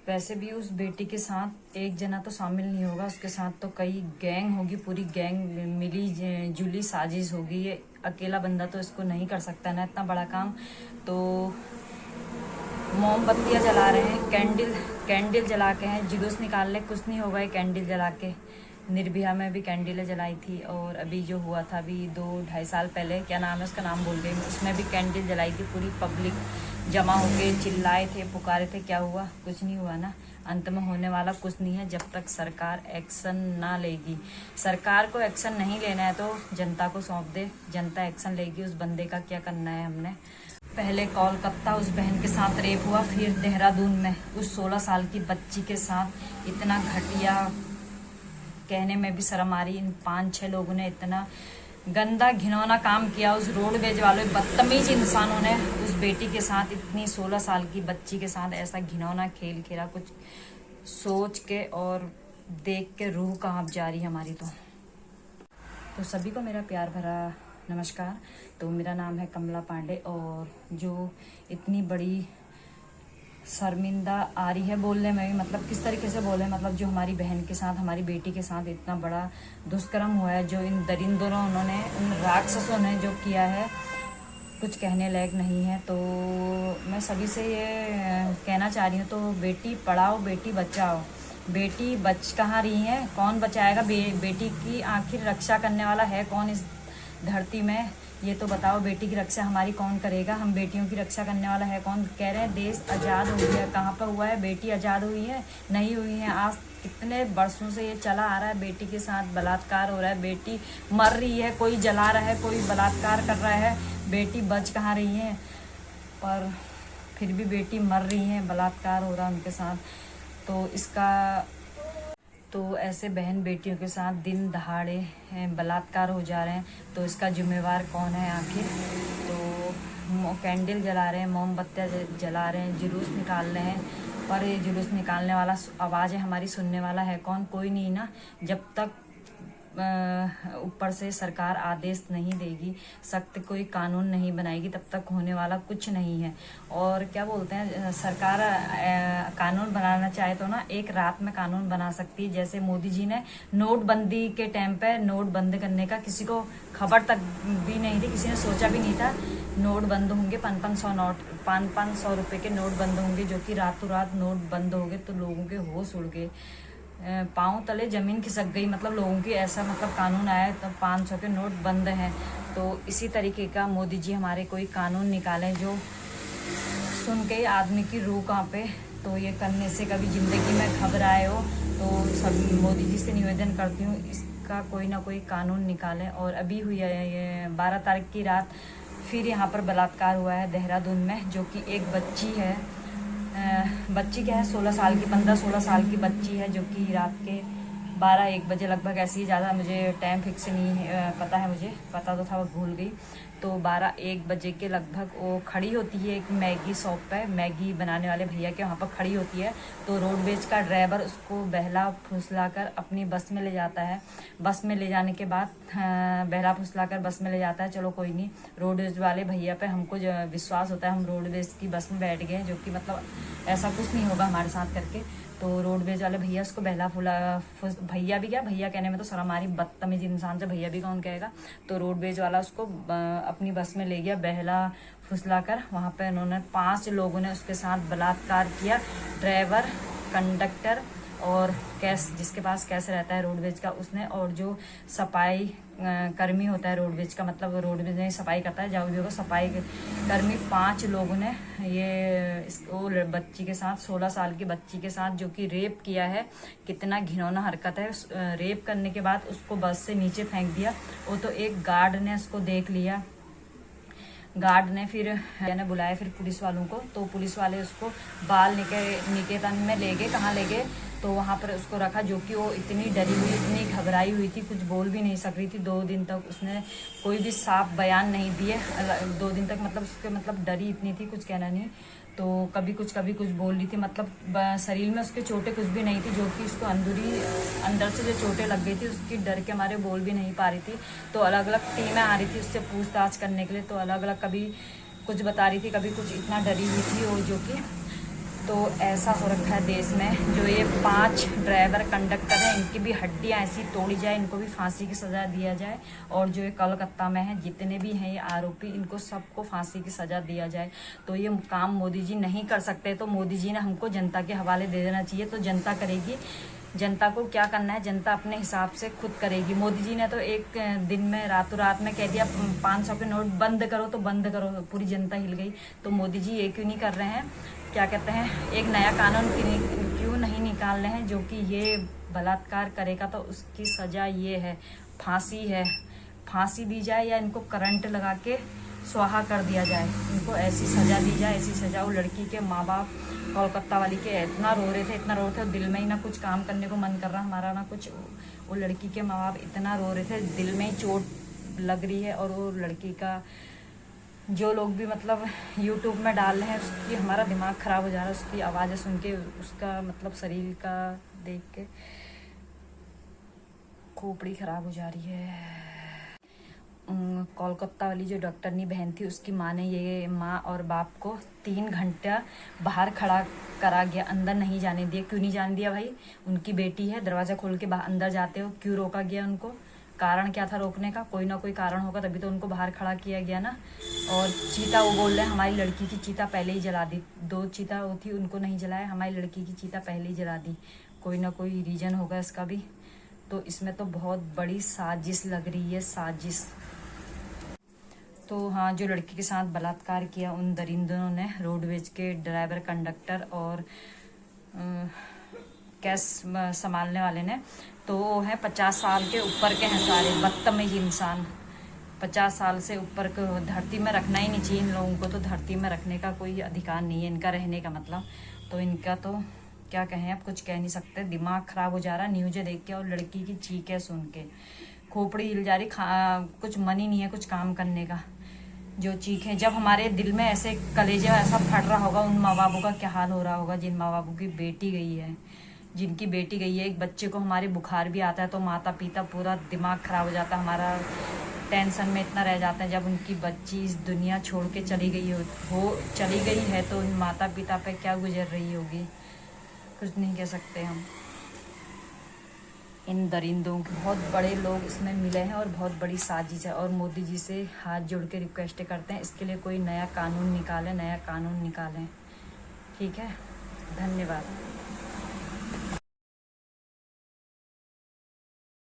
वैसे भी उस बेटी के साथ एक जना तो शामिल नहीं होगा, उसके साथ तो कई गैंग होगी, पूरी गैंग मिली जुली साजिश होगी। ये अकेला बंदा तो इसको नहीं कर सकता ना इतना बड़ा काम। तो मोमबत्तियाँ जला रहे हैं, कैंडल जला के हैं, जुलूस निकाल ले, कुछ नहीं होगा ये कैंडल जला के। निर्भया में भी कैंडलें जलाई थी, और अभी जो हुआ था अभी 2-2.5 साल पहले, क्या नाम है उसका, नाम भूल गई, उसमें भी कैंडल जलाई थी। पूरी पब्लिक जमा होके चिल्लाए थे, पुकारे थे। क्या हुआ? कुछ नहीं हुआ ना। अंत में होने वाला कुछ नहीं है जब तक सरकार एक्शन ना लेगी। सरकार को एक्शन नहीं लेना है तो जनता को सौंप दे, जनता एक्शन लेगी। उस बंदे का क्या करना है हमने। पहले कोलकाता उस बहन के साथ रेप हुआ, फिर देहरादून में उस 16 साल की बच्ची के साथ इतना घटिया, कहने में भी शर्म आ रही। इन 5-6 लोगों ने इतना गंदा घिनौना काम किया। उस रोडवेज वाले बदतमीज इंसानों ने उस बेटी के साथ, इतनी 16 साल की बच्ची के साथ ऐसा घिनौना खेल खेला। कुछ सोच के और देख के रूह कांप जा रही हमारी। तो सभी को मेरा प्यार भरा नमस्कार। तो मेरा नाम है कमला पांडे, और जो इतनी बड़ी शर्मिंदा आ रही है बोलने में भी, मतलब किस तरीके से बोले, मतलब जो हमारी बहन के साथ, हमारी बेटी के साथ इतना बड़ा दुष्कर्म हुआ है, जो इन दरिंदरों उन्होंने, उन राक्षसों ने जो किया है, कुछ कहने लायक नहीं है। तो मैं सभी से ये कहना चाह रही हूँ, तो बेटी पढ़ाओ, बेटी बचाओ। बेटी बच कहाँ रही है? कौन बचाएगा? बेटी की आखिर रक्षा करने वाला है कौन इस धरती में? ये तो बताओ, बेटी की रक्षा हमारी कौन करेगा? हम बेटियों की रक्षा करने वाला है कौन? कह रहे हैं देश आज़ाद हो गया, कहाँ पर हुआ है? बेटी आज़ाद हुई है? नहीं हुई है। आज कितने वर्षों से ये चला आ रहा है, बेटी के साथ बलात्कार हो रहा है, बेटी मर रही है, कोई जला रहा है, कोई बलात्कार कर रहा है, बेटी बच कहाँ रही है? पर फिर भी बेटी मर रही है, बलात्कार हो रहा है उनके साथ। तो इसका, तो ऐसे बहन बेटियों के साथ दिन दहाड़े बलात्कार हो जा रहे हैं, तो इसका जिम्मेवार कौन है आखिर? तो कैंडल जला रहे हैं, मोमबत्तियाँ जला रहे हैं, जुलूस निकाल रहे हैं, पर ये जुलूस निकालने वाला, आवाज़ें हमारी सुनने वाला है कौन? कोई नहीं ना। जब तक ऊपर से सरकार आदेश नहीं देगी, सख्त कोई कानून नहीं बनाएगी, तब तक होने वाला कुछ नहीं है। और क्या बोलते हैं, सरकार कानून बनाना चाहे तो ना एक रात में कानून बना सकती है। जैसे मोदी जी ने नोटबंदी के टाइम पे नोट बंद करने का, किसी को खबर तक भी नहीं थी, किसी ने सोचा भी नहीं था नोट बंद होंगे। 500 रुपए के नोट बंद होंगे, जो कि रातों रात नोट बंद हो गए तो लोगों के होश उड़ गए, पाँव तले जमीन खिसक गई, मतलब लोगों की, ऐसा मतलब कानून आया तो 500 के नोट बंद हैं। तो इसी तरीके का मोदी जी हमारे कोई कानून निकालें जो सुन के आदमी की रूह कांपे। तो ये करने से कभी ज़िंदगी में घबराए हो तो सब मोदी जी से निवेदन करती हूँ, इसका कोई ना कोई कानून निकालें। और अभी हुई है ये 12 तारीख की रात फिर यहाँ पर बलात्कार हुआ है देहरादून में, जो कि एक बच्ची है, बच्ची क्या है 16 साल की, 15-16 साल की बच्ची है, जो कि रात के 12-1 बजे लगभग, ऐसे ही, ज़्यादा मुझे टाइम फिक्स नहीं पता है, मुझे पता तो था वो भूल गई। तो 12-1 बजे के लगभग वो खड़ी होती है एक मैगी शॉप पे, मैगी बनाने वाले भैया के वहाँ पर खड़ी होती है। तो रोडवेज का ड्राइवर उसको बहला फुसला कर अपनी बस में ले जाता है। बस में ले जाने के बाद बहला फुसला कर बस में ले जाता है, चलो कोई नहीं, रोडवेज वाले भैया पे हमको जो विश्वास होता है, हम रोडवेज की बस में बैठ गए, जो कि मतलब ऐसा कुछ नहीं होगा हमारे साथ करके। तो रोडवेज वाले भैया उसको बहला फुला, भैया भी क्या, भैया कहने में तो शर्म आ रही, बदतमीज इंसान से भैया भी कौन कहेगा। तो रोडवेज वाला उसको अपनी बस में ले गया बहला फुसला कर। वहाँ पे उन्होंने 5 लोगों ने उसके साथ बलात्कार किया, ड्राइवर, कंडक्टर और कैश, जिसके पास कैश रहता है रोडवेज का, उसने, और जो सफाई कर्मी होता है रोडवेज का, मतलब रोडवेज में सफाई करता है, जाओ भी सफाई कर्मी, 5 लोगों ने ये वो बच्ची के साथ, 16 साल की बच्ची के साथ, जो कि रेप किया है। कितना घिनौना हरकत है। रेप करने के बाद उसको बस से नीचे फेंक दिया। वो तो एक गार्ड ने उसको देख लिया, गार्ड ने फिर बुलाया फिर पुलिस वालों को। तो पुलिस वाले उसको बाल निकेतन में ले गए। कहाँ ले गए? तो वहाँ पर उसको रखा, जो कि वो इतनी डरी हुई, इतनी घबराई हुई थी, कुछ बोल भी नहीं सक रही थी। 2 दिन तक उसने कोई भी साफ बयान नहीं दिए। 2 दिन तक मतलब उसके, मतलब डरी इतनी थी, कुछ कहना नहीं। तो कभी कुछ बोल रही थी, मतलब शरीर में उसके चोटें कुछ भी नहीं थी, जो कि उसको अंदर से जो चोटें लग गई थी, उसकी डर के मारे बोल भी नहीं पा रही थी। तो अलग अलग टीमें आ रही थी उससे पूछताछ करने के लिए। तो अलग अलग कभी कुछ बता रही थी, कभी कुछ, इतना डरी हुई थी वो, जो कि तो ऐसा हो रखा है देश में, जो ये 5 ड्राइवर कंडक्टर हैं इनकी भी हड्डियां ऐसी तोड़ी जाए, इनको भी फांसी की सज़ा दिया जाए। और जो ये कलकत्ता में है जितने भी हैं ये आरोपी, इनको सबको फांसी की सज़ा दिया जाए। तो ये काम मोदी जी नहीं कर सकते, तो मोदी जी ने हमको जनता के हवाले दे देना चाहिए, तो जनता करेगी। जनता को क्या करना है, जनता अपने हिसाब से खुद करेगी। मोदी जी ने तो एक दिन में रातों रात में कह दिया 500 के नोट बंद करो, तो बंद करो, पूरी जनता हिल गई। तो मोदी जी ये क्यों नहीं कर रहे हैं, क्या कहते हैं, एक नया कानून क्यों नहीं निकाल रहे हैं, जो कि ये बलात्कार करेगा तो उसकी सज़ा ये है, फांसी है। फांसी दी जाए या इनको करंट लगा के स्वाहा कर दिया जाए, इनको ऐसी सज़ा दी जाए, ऐसी सज़ा। वो लड़की के माँ बाप कोलकाता वाली के इतना रो रहे थे, इतना रो रहे थे, दिल में ही ना कुछ काम करने को मन कर रहा हमारा, ना कुछ। वो लड़की के माँ बाप इतना रो रहे थे, दिल में ही चोट लग रही है। और वो लड़की का जो लोग भी मतलब यूट्यूब में डाल रहे हैं, उसकी हमारा दिमाग ख़राब हो जा रहा है, उसकी आवाज़ें सुन के, उसका मतलब शरीर का देख के खोपड़ी ख़राब हो जा रही है। कोलकाता वाली जो डॉक्टरनी बहन थी, उसकी माँ ने ये माँ और बाप को 3 घंटा बाहर खड़ा करा गया, अंदर नहीं जाने दिया। क्यों नहीं जाने दिया भाई, उनकी बेटी है, दरवाज़ा खोल के बाहर अंदर जाते हो, क्यों रोका गया उनको? कारण क्या था रोकने का? कोई ना कोई कारण होगा, तभी तो उनको बाहर खड़ा किया गया ना। और चीता, वो बोल रहे हैं हमारी लड़की की चीता पहले ही जला दी, 2 चीता वो थी उनको नहीं जलाया, हमारी लड़की की चीता पहले ही जला दी। कोई ना कोई रीज़न होगा इसका भी। तो इसमें तो बहुत बड़ी साजिश लग रही है, साजिश। तो हाँ, जो लड़की के साथ बलात्कार किया उन दरिंदों ने, रोडवेज के ड्राइवर कंडक्टर और कैश संभालने वाले ने, तो वो है 50 साल के ऊपर के हैं सारे, बदतमीज इंसान। 50 साल से ऊपर को धरती में रखना ही नहीं चाहिए इन लोगों को, तो धरती में रखने का कोई अधिकार नहीं है इनका, रहने का मतलब। तो इनका तो क्या कहें, अब कुछ कह नहीं सकते, दिमाग ख़राब हो जा रहा है न्यूज़ें देख के और लड़की की चीखें सुन के, खोपड़ी हिल जा रही। कुछ मन ही नहीं है कुछ काम करने का। जो चीखें, जब हमारे दिल में ऐसे कलेजे ऐसा फट रहा होगा, उन माँ बापों का क्या हाल हो रहा होगा जिन माँ बापों की बेटी गई है, जिनकी बेटी गई है। एक बच्चे को हमारे बुखार भी आता है तो माता पिता पूरा दिमाग ख़राब हो जाता है, हमारा टेंशन में इतना रह जाता है। जब उनकी बच्ची इस दुनिया छोड़ के चली गई चली गई है, तो उन माता पिता पे क्या गुजर रही होगी, कुछ नहीं कह सकते हम। इन दरिंदों के बहुत बड़े लोग इसमें मिले हैं और बहुत बड़ी साजिश है। और मोदी जी से हाथ जोड़ के रिक्वेस्ट करते हैं, इसके लिए कोई नया कानून निकालें, नया कानून निकालें। ठीक है, धन्यवाद।